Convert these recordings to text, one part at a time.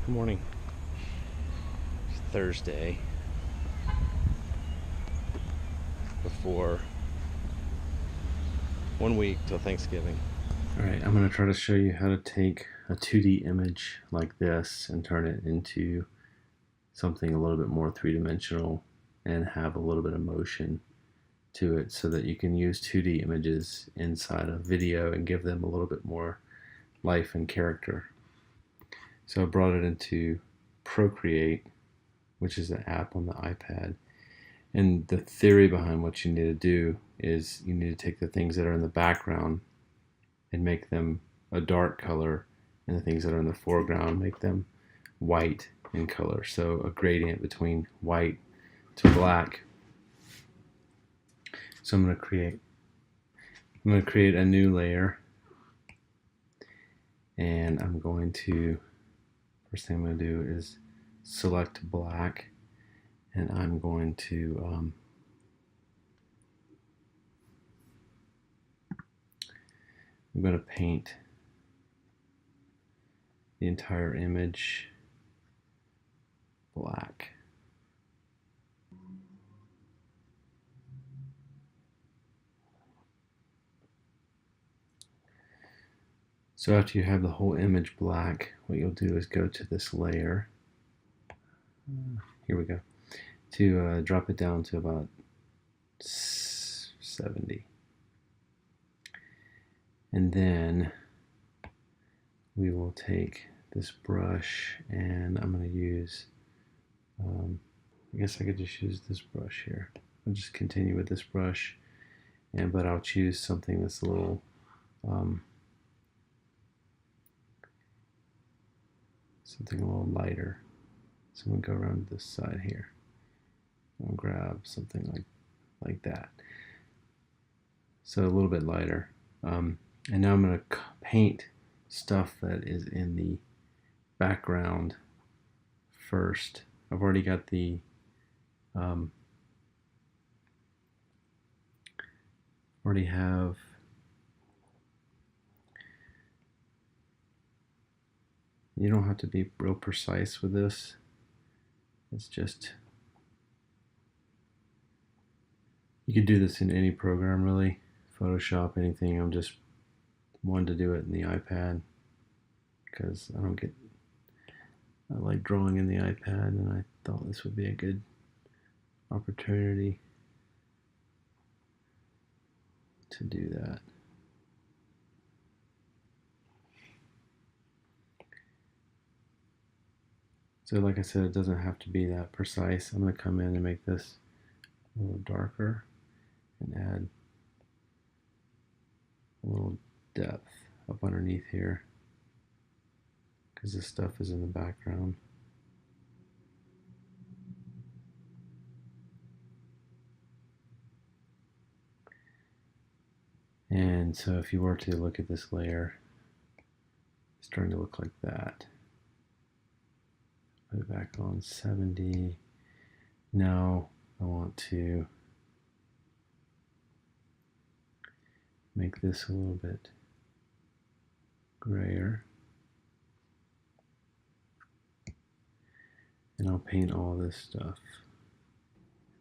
Good morning. It's Thursday before 1 week till Thanksgiving. Alright, I'm going to try to show you how to take a 2D image like this and turn it into something a little bit more three-dimensional and have a little bit of motion to it so that you can use 2D images inside a video and give them a little bit more life and character. So I brought it into Procreate, which is the app on the iPad. And the theory behind what you need to do is you need to take the things that are in the background and make them a dark color, and the things that are in the foreground make them white in color. So a gradient between white to black. So I'm going to create a new layer, and I'm going to, first thing I'm going to do is select black, and I'm going to paint the entire image black. So after you have the whole image black, what you'll do is go to this layer. Here we go. To drop it down to about 70. And then we will take this brush, and I'm going to use, I guess I could just use this brush here. I'll just continue with this brush, but I'll choose something that's a little lighter. So I'm going to go around to this side here. I'll grab something like that. So a little bit lighter. And now I'm going to paint stuff that is in the background first. I've already got the you don't have to be real precise with this. It's just, you could do this in any program really, Photoshop, anything. I'm just wanted to do it in the iPad because I like drawing in the iPad, and I thought this would be a good opportunity to do that. So like I said, it doesn't have to be that precise. I'm going to come in and make this a little darker and add a little depth up underneath here because this stuff is in the background. And so if you were to look at this layer, it's starting to look like that. Put it back on 70. Now I want to make this a little bit grayer. And I'll paint all this stuff.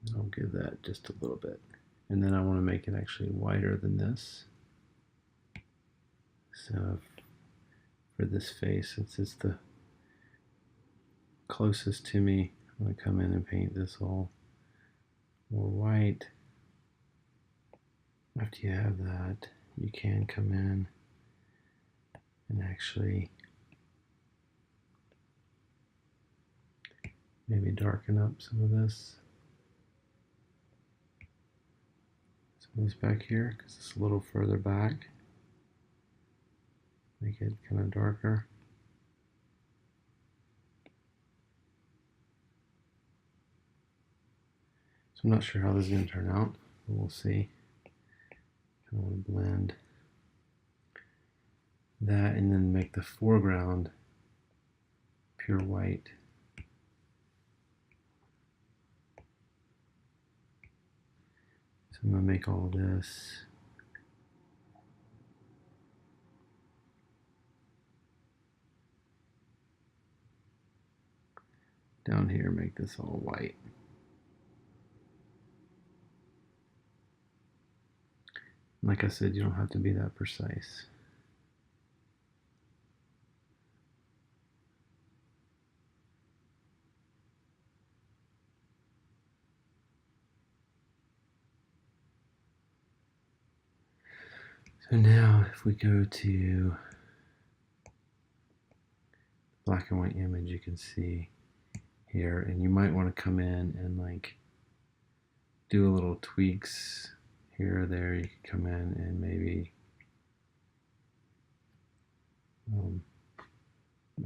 And I'll give that just a little bit. And then I want to make it actually whiter than this. So for this face, since it's the closest to me, I'm going to come in and paint this all more white. After you have that, you can come in and actually maybe darken up some of this. Some of this back here, because it's a little further back. Make it kind of darker. So I'm not sure how this is going to turn out, but we'll see. I want to blend that and then make the foreground pure white. So I'm going to make all this down here, make this all white. Like I said, you don't have to be that precise. So now if we go to black and white image, you can see here, and you might want to come in and like do a little tweaks here or there. You can come in and maybe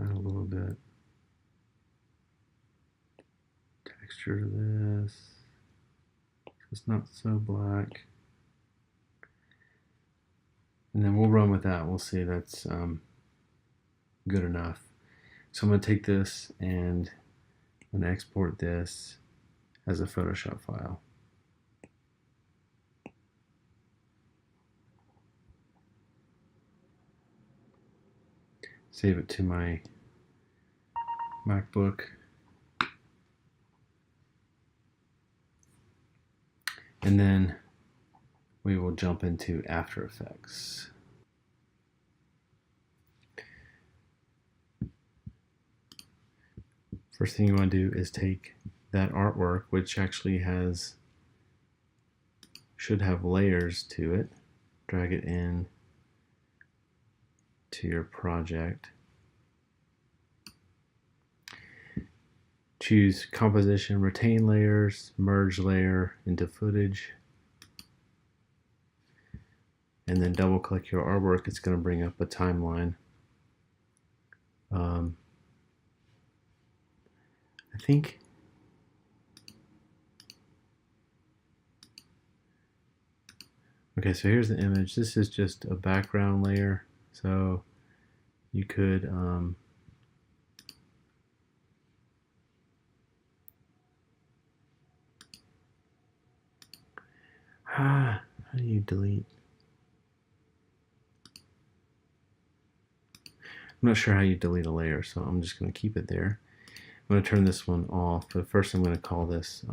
add a little bit texture to this. It's not so black. And then we'll run with that. We'll see that's good enough. So I'm going to take this and I'm going to export this as a Photoshop file. Save it to my MacBook. And then we will jump into After Effects. First thing you want to do is take that artwork, which actually should have layers to it, drag it in to your project. Choose composition, retain layers, merge layer into footage, and then double click your artwork. It's going to bring up a timeline. I think okay, so here's the image. This is just a background layer, so you could how do you delete? I'm not sure how you delete a layer, so I'm just going to keep it there. I'm going to turn this one off, but first I'm going to call this,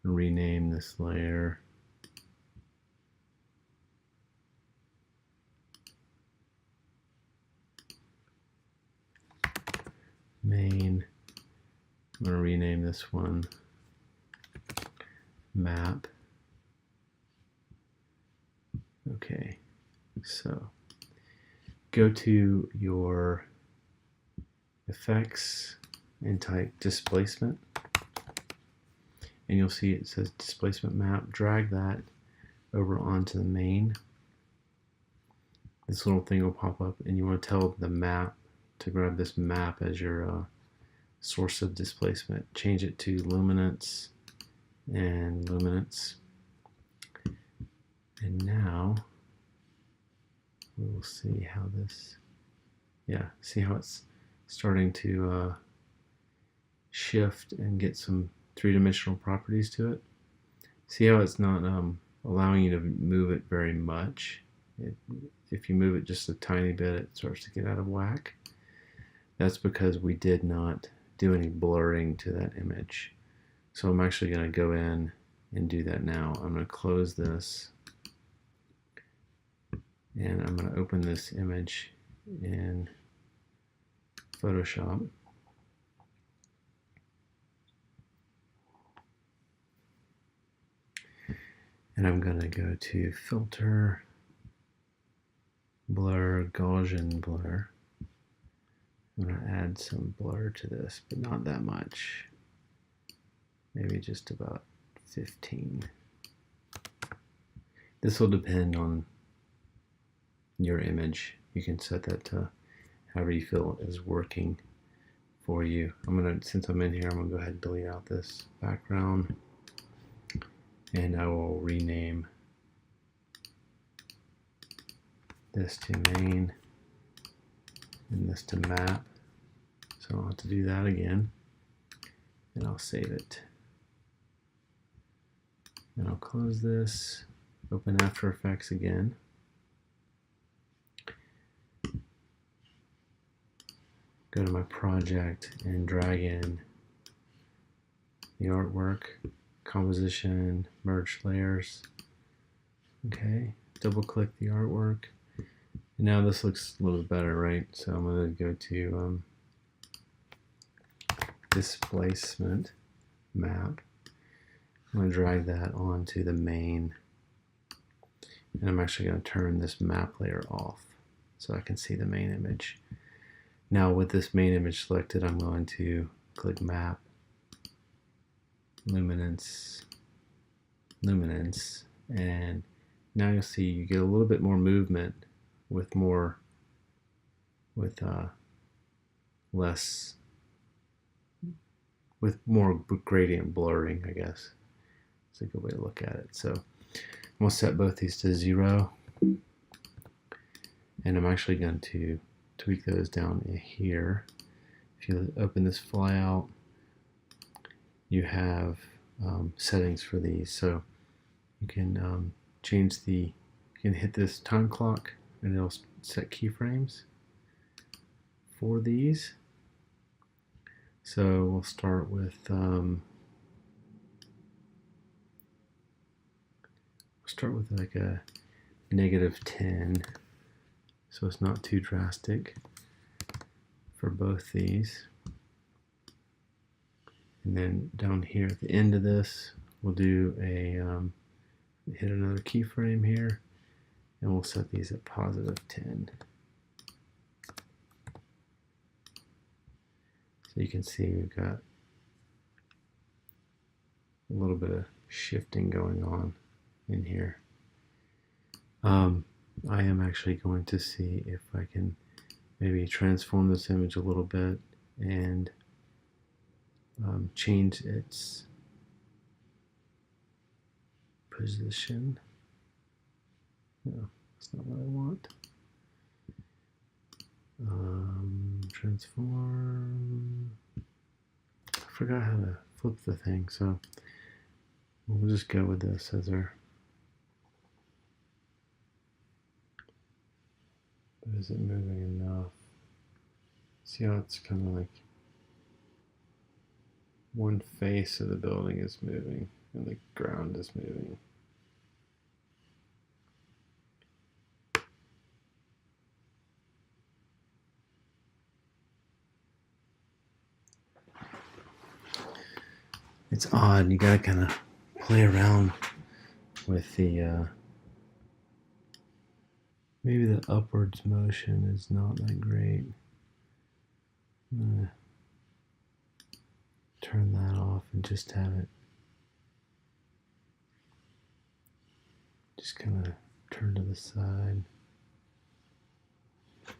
rename this layer. Main. I'm going to rename this one Map. Okay, so go to your effects and type displacement, and you'll see it says displacement map. Drag that over onto the main. This little thing will pop up, and you want to tell the map to grab this map as your source of displacement. Change it to luminance and luminance. And now we'll see how this, see how it's starting to shift and get some three-dimensional properties to it. See how it's not allowing you to move it very much. If you move it just a tiny bit, it starts to get out of whack. That's because we did not do any blurring to that image. So I'm actually going to go in and do that now. I'm going to close this, and I'm going to open this image in Photoshop. And I'm going to go to Filter, Blur, Gaussian Blur. I'm going to add some blur to this, but not that much. Maybe just about 15. This will depend on your image. You can set that to however you feel is working for you. Since I'm in here, I'm gonna go ahead and delete out this background, and I will rename this to main and this to map. So I'll have to do that again, and I'll save it. And I'll close this, open After Effects again. go to my project and drag in the artwork, composition, merge layers. Okay, double click the artwork. And now this looks a little bit better, right? So I'm going to go to Displacement Map. I'm going to drag that onto the main, and I'm actually going to turn this map layer off so I can see the main image. Now with this main image selected, I'm going to click Map, Luminance, and now you'll see you get a little bit more movement with more gradient blurring, I guess. It's a good way to look at it. So I'm going to set both these to 0, and I'm actually going to tweak those down here. If you open this flyout, you have settings for these. So you can you can hit this time clock and it'll set keyframes for these. So we'll start with like a -10, so it's not too drastic for both these. And then down here at the end of this, we'll do a hit another keyframe here, and we'll set these at +10. So you can see we've got a little bit of shifting going on in here. I am actually going to see if I can maybe transform this image a little bit and change its position. No, that's not what I want. Transform. I forgot how to flip the thing, so we'll just go with this as our. But is it moving enough? See how it's kind of like one face of the building is moving and the ground is moving. It's odd, you gotta kind of play around with the maybe the upwards motion is not that great. I'm gonna turn that off and just have it just kind of turn to the side. A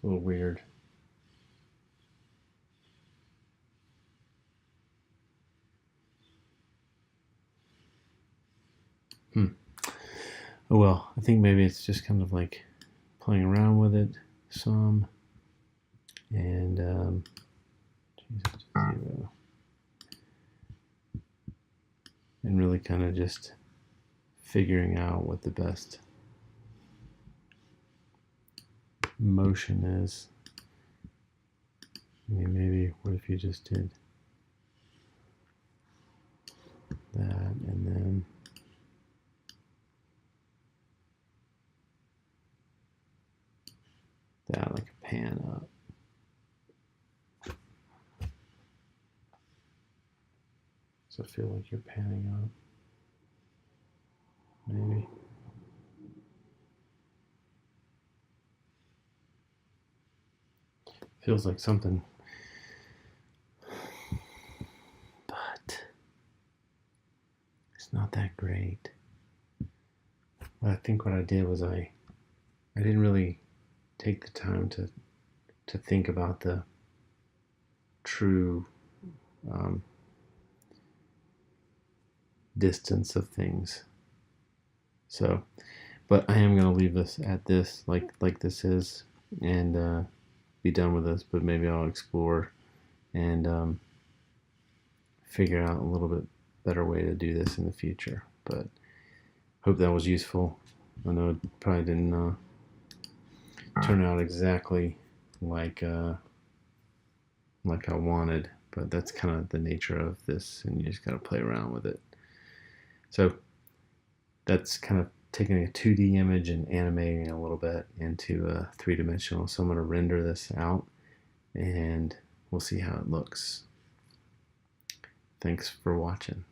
little weird. Oh well, I think maybe it's just kind of like playing around with it some, and change it to 0, and really kind of just figuring out what the best motion is. I mean, maybe what if you just did that and then that, like a pan up. So feel like you're panning up, maybe. Feels like something, but it's not that great. But I think what I did was I didn't really take the time to think about the true distance of things. So, but I am going to leave this at this, like this is, and be done with this. But maybe I'll explore and figure out a little bit better way to do this in the future. But hope that was useful. I know it probably didn't turn out exactly like I wanted, but that's kind of the nature of this, and you just got to play around with it. So that's kind of taking a 2D image and animating it a little bit into a three-dimensional. So I'm going to render this out, and we'll see how it looks. Thanks for watching.